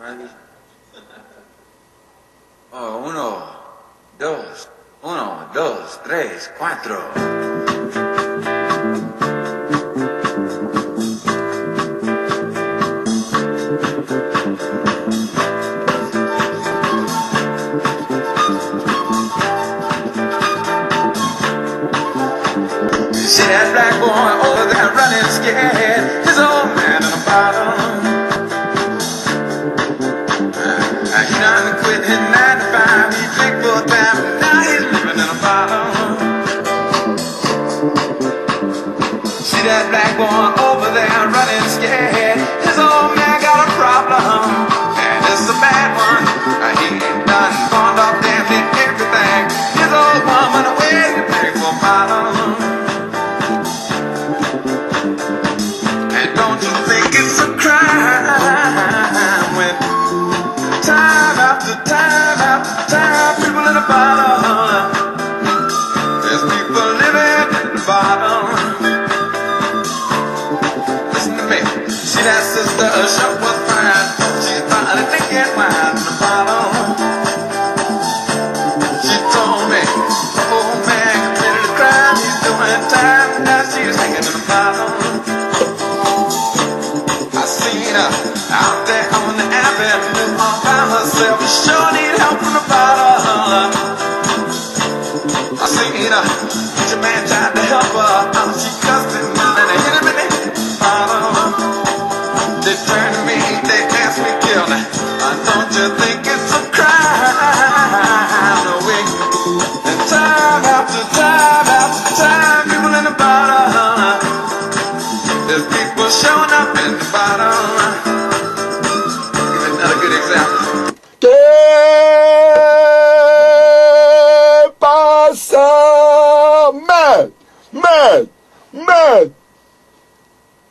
¿Ready? Oh, uno, dos, tres, cuatro. See that black boy over there running scared. His old man in a bottle. He done quit his 9 to 5. He drink full time. Now he's living in a bottle. See that black boy over there running scared. His old man got a problem, and it's a bad one. He done pawned off damn near everything. His old woman away to drink for a bottle. Don't you think it's a crime when time after time after time people in the bottom, there's people living in the bottom. Listen to me, see that sister, her shirt was fine, she's finally thinking wine in the bottom. She told me, oh man committed a crime, he's doing time, now she's hanging in the bottom. Out there on the avenue all by herself, she sure need help from the bottle. I seen her, your man tried to help her, she cussed him and they hit him in the bottle. They turned to me, they asked me, kill me, don't you think it's a crime? No way. And time after time after time, people in the bottle, there's people showing up in the bottle. ¿Qué pasa?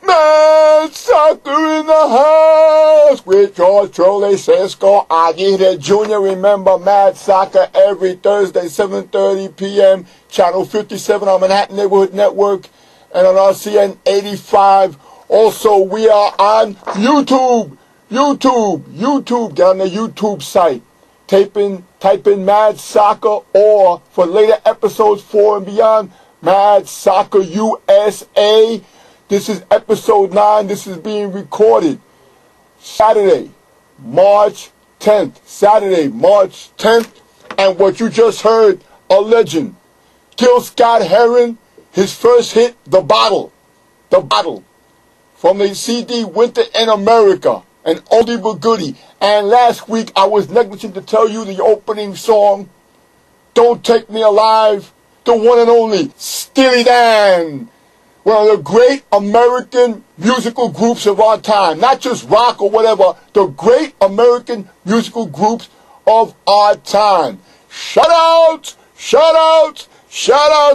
Mad Soccer in the house with George Trolley, Cisco, Aguirre Jr. Remember Mad Soccer every Thursday, 7:30 p.m. Channel 57 on Manhattan Neighborhood Network and on RCN 85. Also, we are on YouTube. Get on the YouTube site. Type in Mad Soccer, or for later episodes 4 and beyond, Mad Soccer USA. This is episode 9. This is being recorded Saturday, March 10th. And what you just heard, a legend. Gil Scott-Heron, his first hit, The Bottle. From the CD Winter in America. An oldie but goodie. And last week I was negligent to tell you the opening song, Don't Take Me Alive, the one and only Steely Dan. One of the great American musical groups of our time. Not just rock or whatever, the great American musical groups of our time. Shout outs,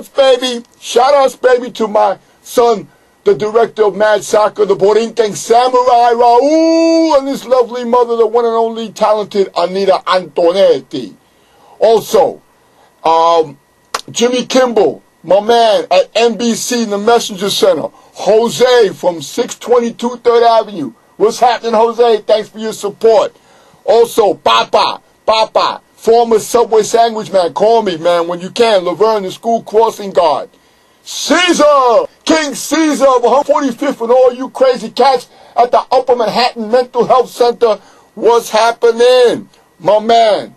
baby. Shout outs, baby, to my son, the director of Mad Soccer, the Borinquen Samurai Raul, and his lovely mother, the one and only talented Anita Antonetti. Also, Jimmy Kimball, my man at NBC in the Messenger Center. Jose from 622 3rd Avenue. What's happening, Jose? Thanks for your support. Also, Papa, former Subway sandwich man. Call me, man, when you can. Laverne, the school crossing guard. Caesar! King Caesar of 145th and all you crazy cats at the Upper Manhattan Mental Health Center. What's happening? My man,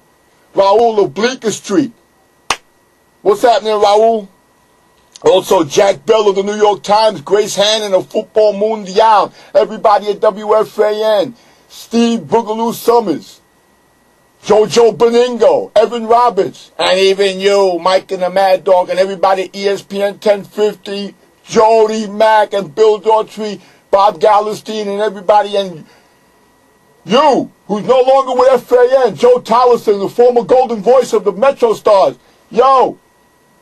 Raul of Bleecker Street. What's happening, Raul? Also, Jack Bell of the New York Times, Grace Hannon of Football Mundial, everybody at WFAN, Steve Boogaloo Summers, Jojo Beningo, Evan Roberts, and even you, Mike and the Mad Dog, and everybody at ESPN 1050, Jody Mack and Bill Daughtry, Bob Gallerstein, and everybody, and you, who's no longer with FAN, Joe Tolleson, the former golden voice of the Metro Stars. Yo,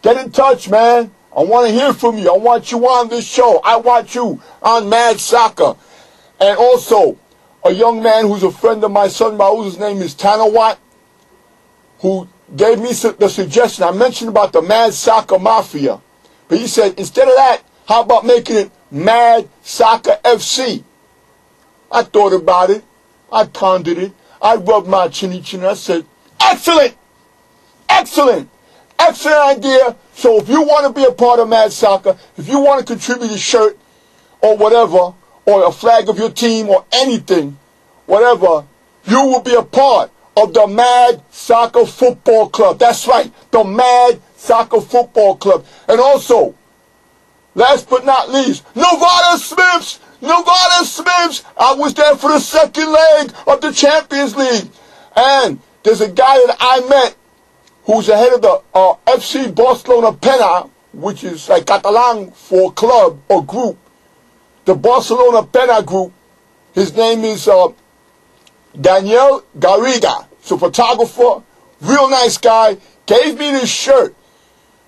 get in touch, man. I want to hear from you. I want you on this show. I want you on Mad Soccer. And also, a young man who's a friend of my son Raul's name is Tanawat, who gave me the suggestion. I mentioned about the Mad Soccer Mafia. But he said, instead of that, how about making it Mad Soccer FC? I thought about it. I pondered it. I rubbed my chinny chin and I said, excellent, excellent, excellent idea. So if you want to be a part of Mad Soccer, if you want to contribute a shirt or whatever, or a flag of your team or anything, whatever, you will be a part of the Mad Soccer Football Club. That's right, the Mad Soccer Football Club. And also, last but not least, Nevada Smiths. Nevada Smiths. I was there for the second leg of the Champions League. And there's a guy that I met who's the head of the FC Barcelona Pena, which is like Catalan for club or group. The Barcelona Pena group. His name is Daniel Garriga. He's a photographer, real nice guy. Gave me this shirt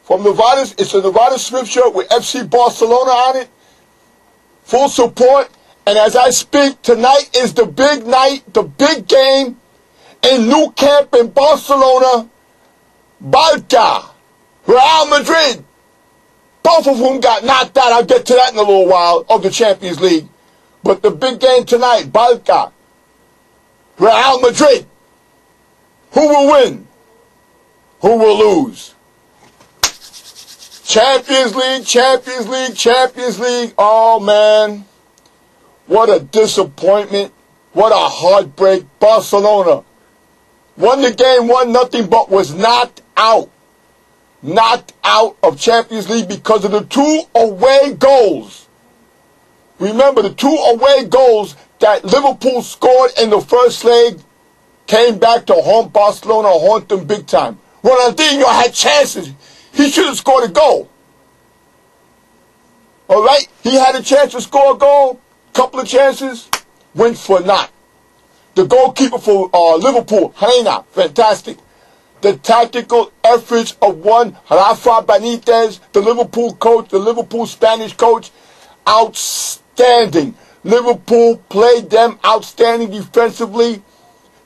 from Nevada. It's a Nevada Smith shirt with FC Barcelona on it. Full support. And as I speak, tonight is the big night, the big game in Nou Camp in Barcelona. Barca, Real Madrid. Both of whom got knocked out. I'll get to that in a little while, of the Champions League. But the big game tonight, Barca, Real Madrid. Who will win? Who will lose? Champions League, Champions League, Champions League. Oh, man. What a disappointment. What a heartbreak. Barcelona won the game 1-0, but was knocked out. Knocked out of Champions League because of the 2 away goals. Remember, the 2 away goals that Liverpool scored in the first leg came back to haunt Barcelona, haunt them big time. Ronaldinho had chances. He should have scored a goal. All right? He had a chance to score a goal. Couple of chances. Went for naught. The goalkeeper for Liverpool, Reina, fantastic. The tactical efforts of one Rafa Benitez, the Liverpool coach, the Liverpool Spanish coach, outstanding. Liverpool played them outstanding defensively.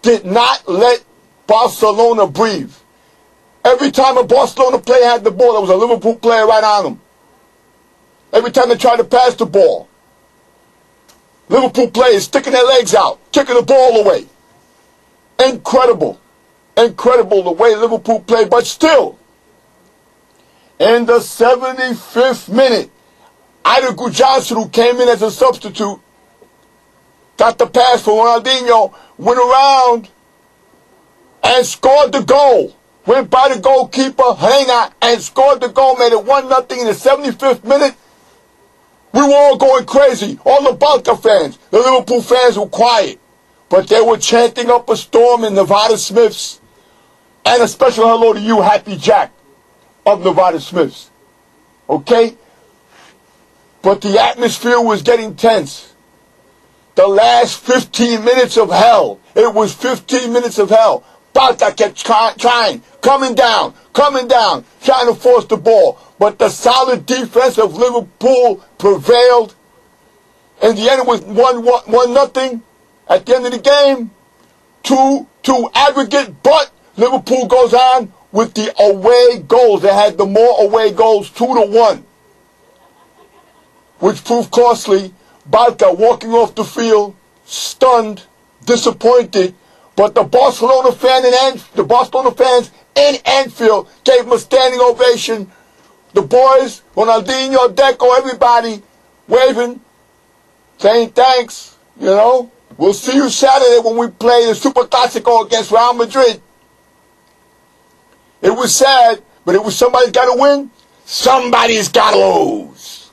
Did not let Barcelona breathe. Every time a Barcelona player had the ball, there was a Liverpool player right on them. Every time they tried to pass the ball, Liverpool players sticking their legs out, kicking the ball away. Incredible. Incredible the way Liverpool played, but still, in the 75th minute, Ida Johnson, who came in as a substitute, got the pass for Ronaldinho, went around and scored the goal. Went by the goalkeeper, Reina, and scored the goal, made it 1-0 in the 75th minute. We were all going crazy. All the Barca fans, the Liverpool fans were quiet. But they were chanting up a storm in Nevada Smiths. And a special hello to you, Happy Jack of Nevada Smiths. Okay? But the atmosphere was getting tense. The last 15 minutes of hell. It was 15 minutes of hell. Barca kept trying, coming down, trying to force the ball. But the solid defense of Liverpool prevailed. In the end, it was 1-0. At the end of the game, 2-2 aggregate, but Liverpool goes on with the away goals. They had the more away goals, 2-1, which proved costly. Barca walking off the field, stunned, disappointed, but the Barcelona fans in Anfield gave them a standing ovation. The boys, Ronaldinho, Deco, everybody waving, saying thanks, you know. We'll see you Saturday when we play the Super Clásico against Real Madrid. It was sad, but it was somebody's got to win. Somebody's got to lose.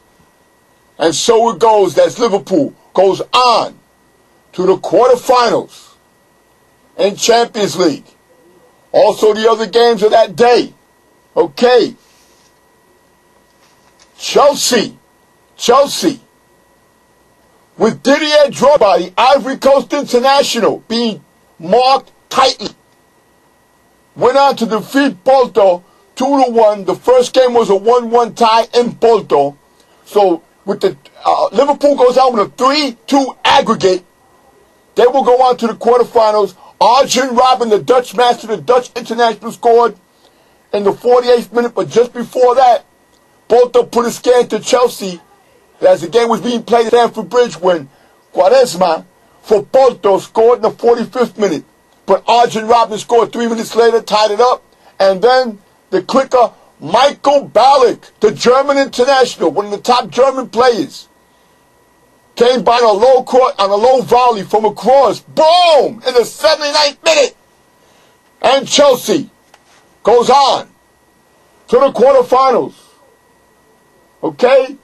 And so it goes. That's Liverpool goes on to the quarterfinals in Champions League. Also the other games of that day. Okay. Chelsea. With Didier Drogba, the Ivory Coast International, being marked tightly, went on to defeat Porto 2-1. The first game was a 1-1 tie in Porto. So with the Liverpool goes out with a 3-2 aggregate. They will go on to the quarterfinals. Arjen Robben, the Dutch master, the Dutch international, scored in the 48th minute. But just before that, Porto put a scare to Chelsea as the game was being played at Stamford Bridge when Quaresma for Porto scored in the 45th minute. but Arjen Robben scored 3 minutes later, tied it up. And then the clicker, Michael Ballack, the German international, one of the top German players, came by on a low volley from across. Boom! In the 79th minute. And Chelsea goes on to the quarterfinals. Okay?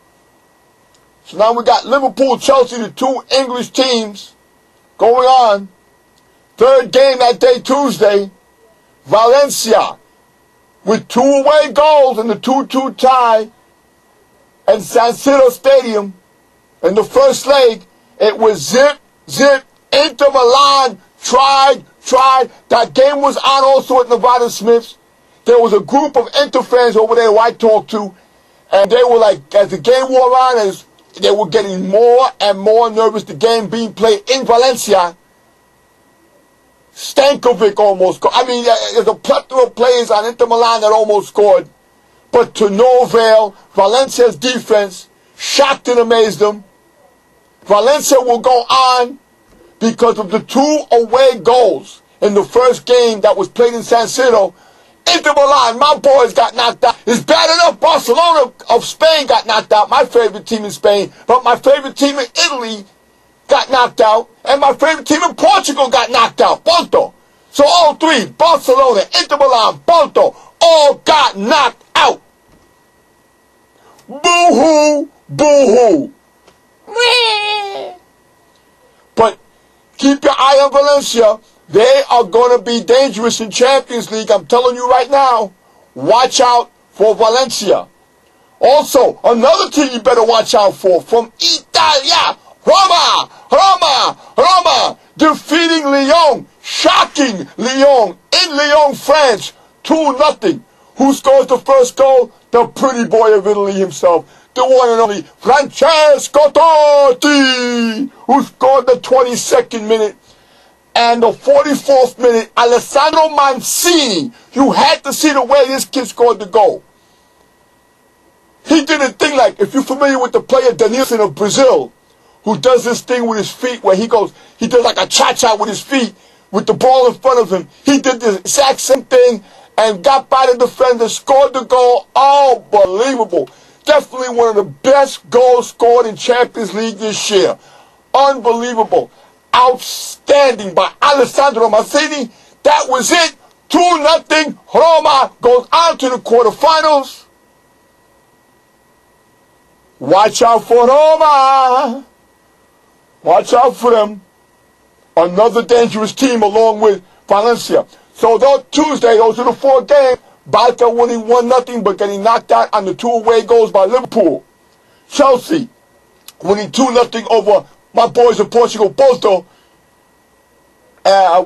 So now we got Liverpool, Chelsea, the two English teams going on. Third game that day, Tuesday. Valencia with 2 away goals in the 2-2 tie at San Siro Stadium. In the first leg, it was zip. Inter Milan tried. That game was on also at Nevada Smiths. There was a group of Inter fans over there who I talked to, and they were like, as the game wore on, as they were getting more and more nervous, the game being played in Valencia. Stankovic almost scored. I mean, there's a plethora of players on Inter Milan that almost scored, but to no avail. Valencia's defense shocked and amazed them. Valencia will go on because of the 2 away goals in the first game that was played in San Siro. Inter Milan, my boys got knocked out. It's bad enough Barcelona of Spain got knocked out, my favorite team in Spain, but my favorite team in Italy got knocked out, and my favorite team in Portugal got knocked out, Porto. So all 3, Barcelona, Inter Milan, Porto, all got knocked out. Boo-hoo, boo-hoo. But keep your eye on Valencia. They are going to be dangerous in Champions League. I'm telling you right now. Watch out for Valencia. Also, another team you better watch out for from Italia. Roma, defeating Lyon. Shocking Lyon in Lyon, France. 2-0. Who scores the first goal? The pretty boy of Italy himself. The one and only Francesco Totti, who scored the 22nd minute. And the 44th minute, Alessandro Mancini. You had to see the way this kid scored the goal. He did a thing like, if you're familiar with the player Denilson of Brazil, who does this thing with his feet where he does like a cha-cha with his feet with the ball in front of him. He did the exact same thing and got by the defender, scored the goal. Unbelievable. Definitely one of the best goals scored in Champions League this year. Unbelievable. Outstanding by Alessandro Mancini. That was it. 2-0. Roma goes on to the quarterfinals. Watch out for Roma. Watch out for them. Another dangerous team along with Valencia. So Tuesday, those are the 4 games. Barca winning 1-0 but getting knocked out on the 2 away goals by Liverpool. Chelsea winning 2-0 over my boys in Portugal, Porto,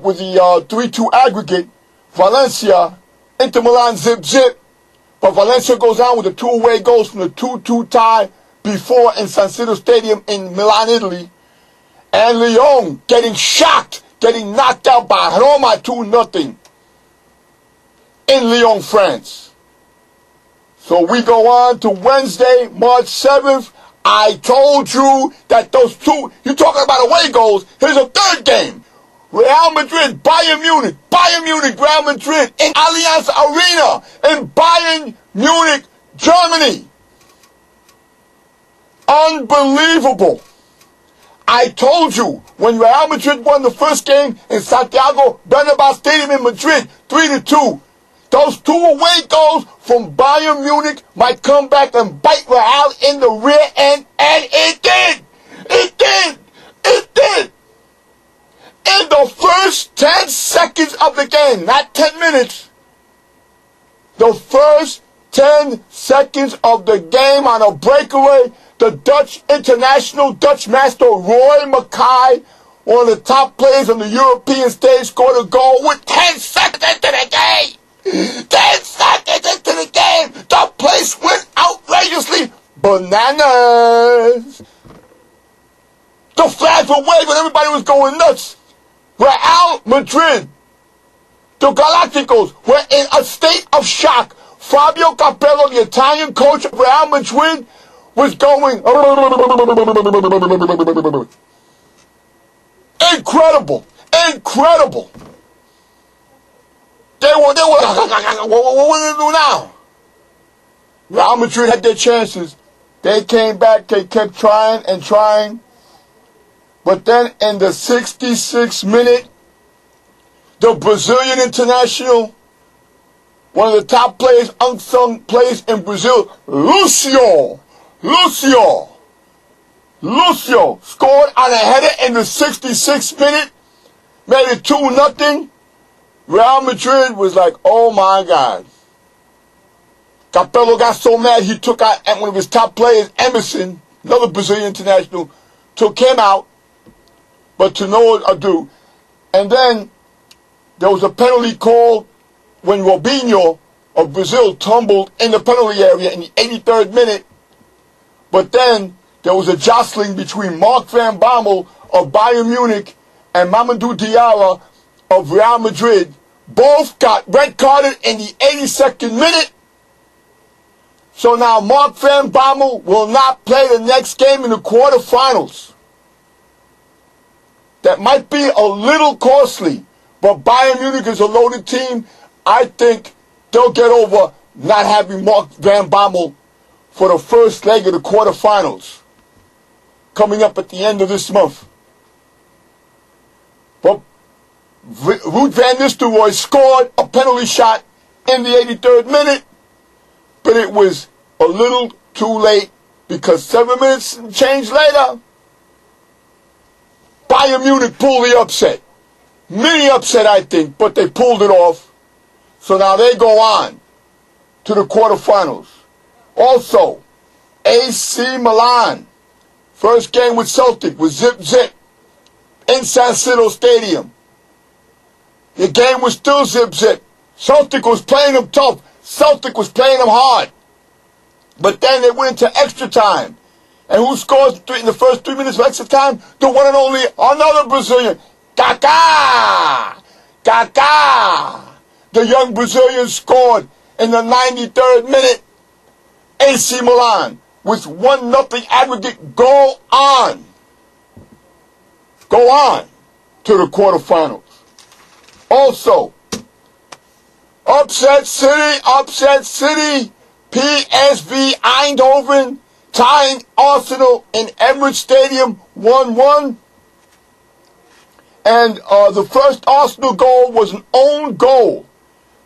with the 3-2 aggregate. Valencia, Inter Milan zip. But Valencia goes on with the 2 away goals from the 2-2 tie before in San Siro Stadium in Milan, Italy. And Lyon getting shocked, getting knocked out by Roma 2-0 in Lyon, France. So we go on to Wednesday, March 7th. I told you that those 2, you're talking about away goals. Here's a 3rd game. Real Madrid, Bayern Munich, Real Madrid in Allianz Arena in Bayern Munich, Germany. Unbelievable. I told you when Real Madrid won the first game in Santiago Bernabeu Stadium in Madrid, 3-2. Those 2 away goals from Bayern Munich might come back and bite Real in the rear end, and it did. In the first 10 seconds of the game, not 10 minutes, the first 10 seconds of the game on a breakaway, the Dutch international, Dutch master Roy Mackay, one of the top players on the European stage, scored a goal with 10 seconds into the game. 10 seconds into the game, the place went outrageously bananas. The flags were waving, everybody was going nuts. Real Madrid, the Galacticos, were in a state of shock. Fabio Capello, the Italian coach of Real Madrid, was going incredible. They were, what are they do now? Real Madrid had their chances. They came back, they kept trying and trying. But then in the 66th minute, the Brazilian international, one of the top players, unsung players in Brazil, Lucio scored on a header in the 66th minute, made it 2-0. Real Madrid was like, oh my God. Capello got so mad he took out one of his top players, Emerson, another Brazilian international, took him out, but to no ado. And then there was a penalty called when Robinho of Brazil tumbled in the penalty area in the 83rd minute. But then there was a jostling between Mark van Bommel of Bayern Munich and Mamadou Diarra of Real Madrid. Both got red carded in the 82nd minute. So now Mark van Bommel will not play the next game in the quarterfinals. That might be a little costly, but Bayern Munich is a loaded team. I think they'll get over not having Mark van Bommel for the first leg of the quarterfinals coming up at the end of this month. But Ruud van Nistelrooy scored a penalty shot in the 83rd minute, but it was a little too late because 7 minutes and change later, Bayern Munich pulled the upset. Mini upset, I think, but they pulled it off. So now they go on to the quarterfinals. Also, AC Milan, first game with Celtic was zip-zip in San Siro Stadium. The game was still zip-zip. Celtic was playing them tough. Celtic was playing them hard. But then they went into extra time. And who scores in the first 3 minutes of extra time? The one and only another Brazilian, Kaká. The young Brazilian scored in the 93rd minute. AC Milan with 1-0 aggregate go on to the quarterfinals. Also, upset city, PSV Eindhoven tying Arsenal in Emirates Stadium 1-1. And the first Arsenal goal was an own goal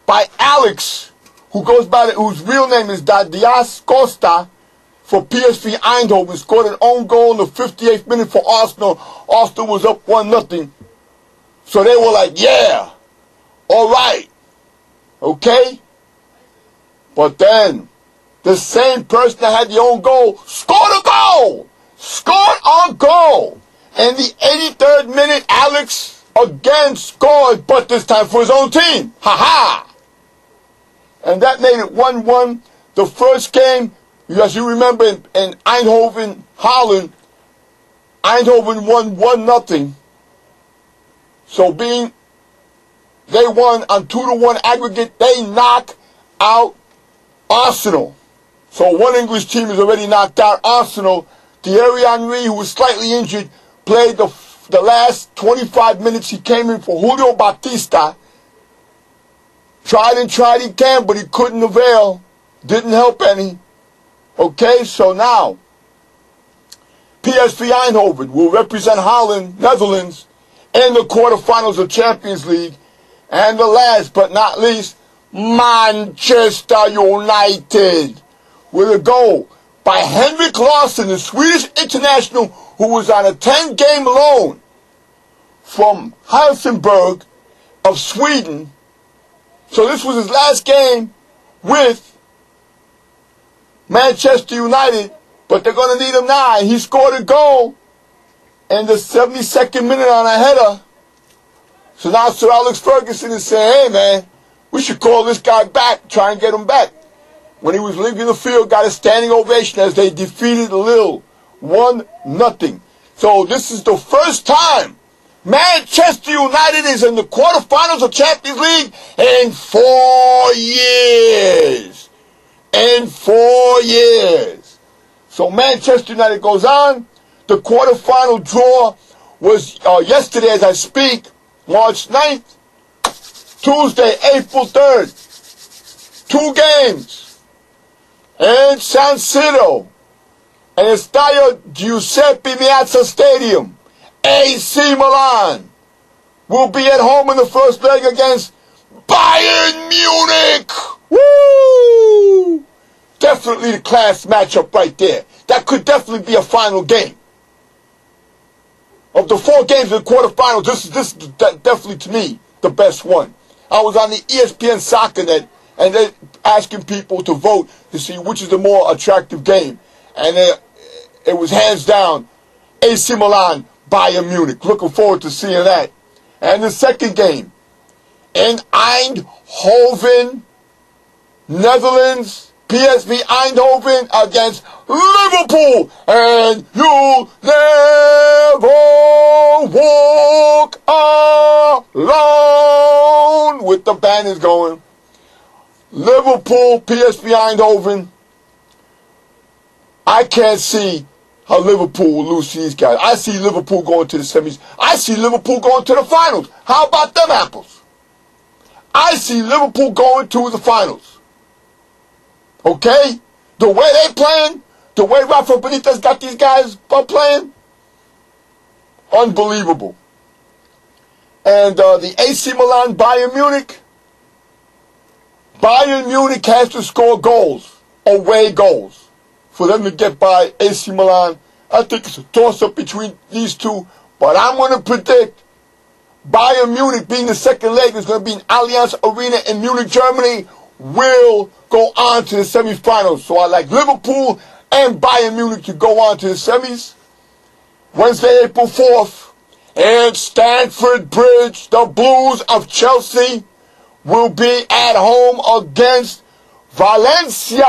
by Alex, whose real name is Dias Costa, for PSV Eindhoven. Scored an own goal in the 58th minute for Arsenal. Arsenal was up 1-0. So they were like, yeah, all right, okay. But then the same person that had the own goal scored a goal. In the 83rd minute, Alex again scored, but this time for his own team. Ha-ha! And that made it 1-1. The first game, as you remember, in Eindhoven, Holland, Eindhoven won 1-0. So they won on 2-1 aggregate, they knock out Arsenal. So one English team is already knocked out. Arsenal, Thierry Henry, who was slightly injured, played the last 25 minutes. He came in for Julio Batista. Tried again, but he couldn't avail. Didn't help any. Okay, so now PSV Eindhoven will represent Holland, Netherlands, in the quarterfinals of Champions League. And the last but not least, Manchester United, with a goal by Henrik Larsson, the Swedish international who was on a 10-game loan from Helsingborg of Sweden. So this was his last game with Manchester United, but they're going to need him now. And he scored a goal in the 72nd minute on a header. So now Sir Alex Ferguson is saying, hey man, we should call this guy back, try and get him back. When he was leaving the field, got a standing ovation as they defeated Lille 1-0. So this is the first time Manchester United is in the quarterfinals of Champions League in 4 years. In 4 years. So Manchester United goes on. The quarterfinal draw was yesterday as I speak, March 9th. Tuesday, April 3rd. 2 games. In San Siro. And Estadio Giuseppe Meazza Stadium. AC Milan will be at home in the first leg against Bayern Munich. Woo! Definitely the class matchup right there. That could definitely be a final game. Of the 4 games in the quarterfinals, this is definitely, to me, the best one. I was on the ESPN Soccer Net, and they're asking people to vote to see which is the more attractive game. And it was hands down AC Milan, Bayern Munich. Looking forward to seeing that. And the second game, in Eindhoven, Netherlands, PSV Eindhoven against Liverpool. And you'll never walk alone. With the banners going. Liverpool, PSV Eindhoven. I can't see how Liverpool will lose to these guys. I see Liverpool going to the semis. I see Liverpool going to the finals. How about them apples? I see Liverpool going to the finals. Okay? The way they playing, the way Rafa Benitez got these guys playing, unbelievable. And the AC Milan, Bayern Munich has to score goals, away goals, for them to get by AC Milan. I think it's a toss-up between these two, but I'm going to predict Bayern Munich, being the second leg, is going to be in Allianz Arena in Munich, Germany, will go on to the semifinals. So I like Liverpool and Bayern Munich to go on to the semis. Wednesday, April 4th, at Stamford Bridge, the Blues of Chelsea will be at home against Valencia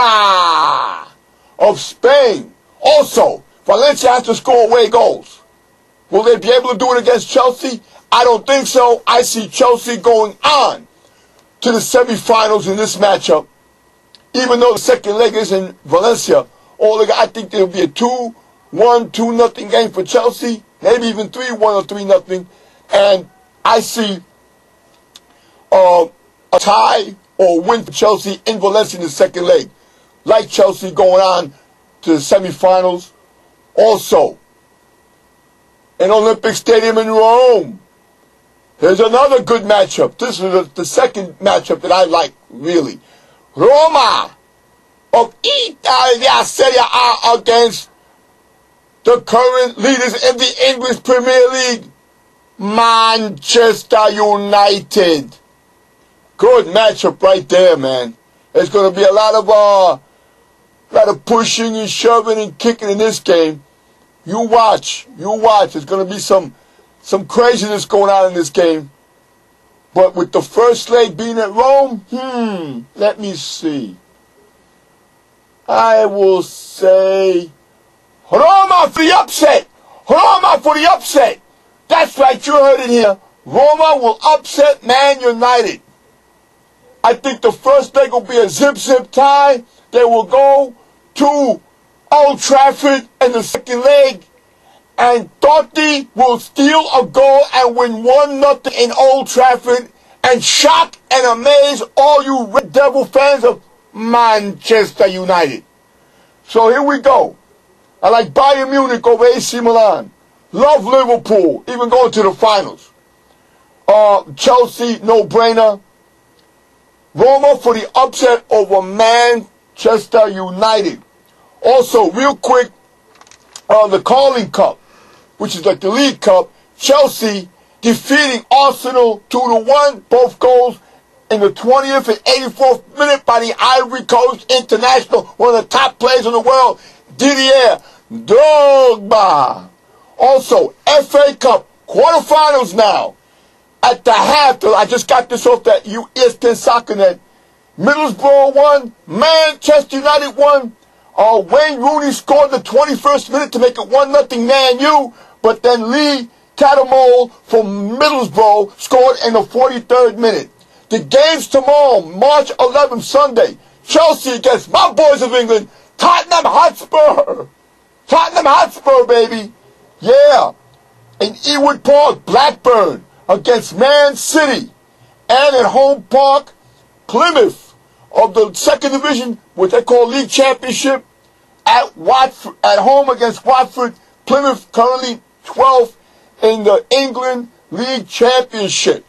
of Spain. Also, Valencia has to score away goals. Will they be able to do it against Chelsea? I don't think so. I see Chelsea going on to the semifinals in this matchup. Even though the second leg is in Valencia, I think there will be a 2-1, 2-0 game for Chelsea. Maybe even 3-1 or 3-0. And I see a tie or win for Chelsea in Valencia in the second leg. Like Chelsea going on to the semifinals. Also, in Olympic Stadium in Rome, there's another good matchup. This is the second matchup that I like, really. Roma of Italia Serie A against the current leaders in the English Premier League, Manchester United. Good matchup right there, man. There's going to be a lot of pushing and shoving and kicking in this game. You watch. There's going to be some craziness going on in this game. But with the first leg being at Rome, let me see. I will say Roma for the upset. Roma for the upset. That's right, you heard it here. Roma will upset Man United. I think the first leg will be a zip tie. They will go to Old Trafford in the second leg. And Totti will steal a goal and win 1-0 in Old Trafford and shock and amaze all you Red Devil fans of Manchester United. So here we go. I like Bayern Munich over AC Milan. Love Liverpool, even going to the finals. Chelsea, no-brainer. Roma for the upset over Manchester United. Also, real quick, the Carling Cup, which is like the League Cup, Chelsea defeating Arsenal 2-1, both goals in the 20th and 84th minute by the Ivory Coast international, one of the top players in the world, Didier Drogba. Also, FA Cup quarterfinals now. At the half, I just got this off that ESPN Soccer Net. Middlesbrough won, Manchester United won. Wayne Rooney scored the 21st minute to make it 1-0 Man U, but then Lee Catamol from Middlesbrough scored in the 43rd minute. The game's tomorrow, March 11th, Sunday. Chelsea against my boys of England, Tottenham Hotspur. Tottenham Hotspur, baby. Yeah. In Ewood Park, Blackburn against Man City. And at home park, Plymouth of the second division, what they call league championship, at Watford, at home against Watford. Plymouth currently 12th in the England League Championship.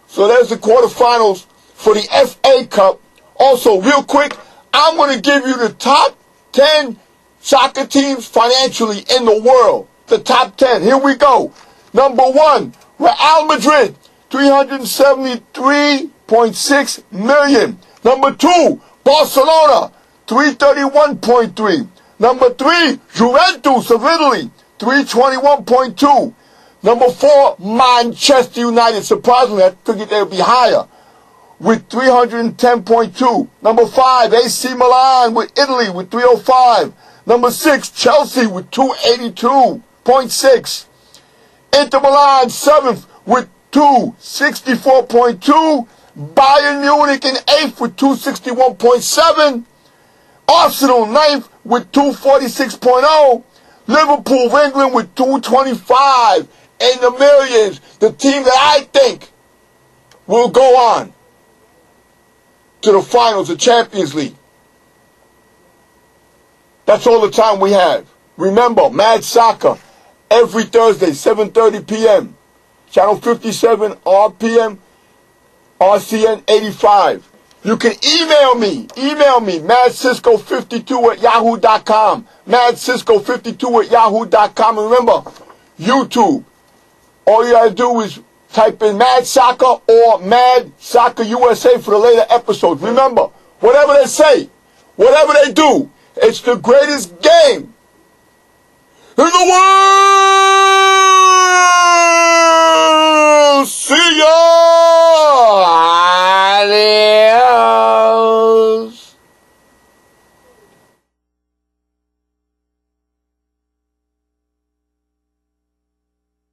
So there's the quarterfinals for the FA Cup. Also, real quick, I'm going to give you the top 10 soccer teams financially in the world. The top 10. Here we go. Number 1, Real Madrid, 373.6 million. Number 2, Barcelona, 331.3. Number 3, Juventus of Italy, 321.2. Number 4, Manchester United. Surprisingly, I figured they would be higher, with 310.2. Number 5, AC Milan with Italy with 305. Number 6, Chelsea with 282.6. Inter Milan 7th with 264.2. Bayern Munich in 8th with 261.7. Arsenal 9th with 246.0. Liverpool of England with 225 in the millions. The team that I think will go on to the finals of Champions League. That's all the time we have. Remember, Mad Soccer every Thursday, 7:30 p.m. Channel 57 RPM, RCN 85. You can email me, madcisco52@yahoo.com, madcisco52@yahoo.com. And remember, YouTube. All you gotta do is type in Mad Soccer or Mad Soccer USA for the later episodes. Remember, whatever they say, whatever they do, it's the greatest game in the world. See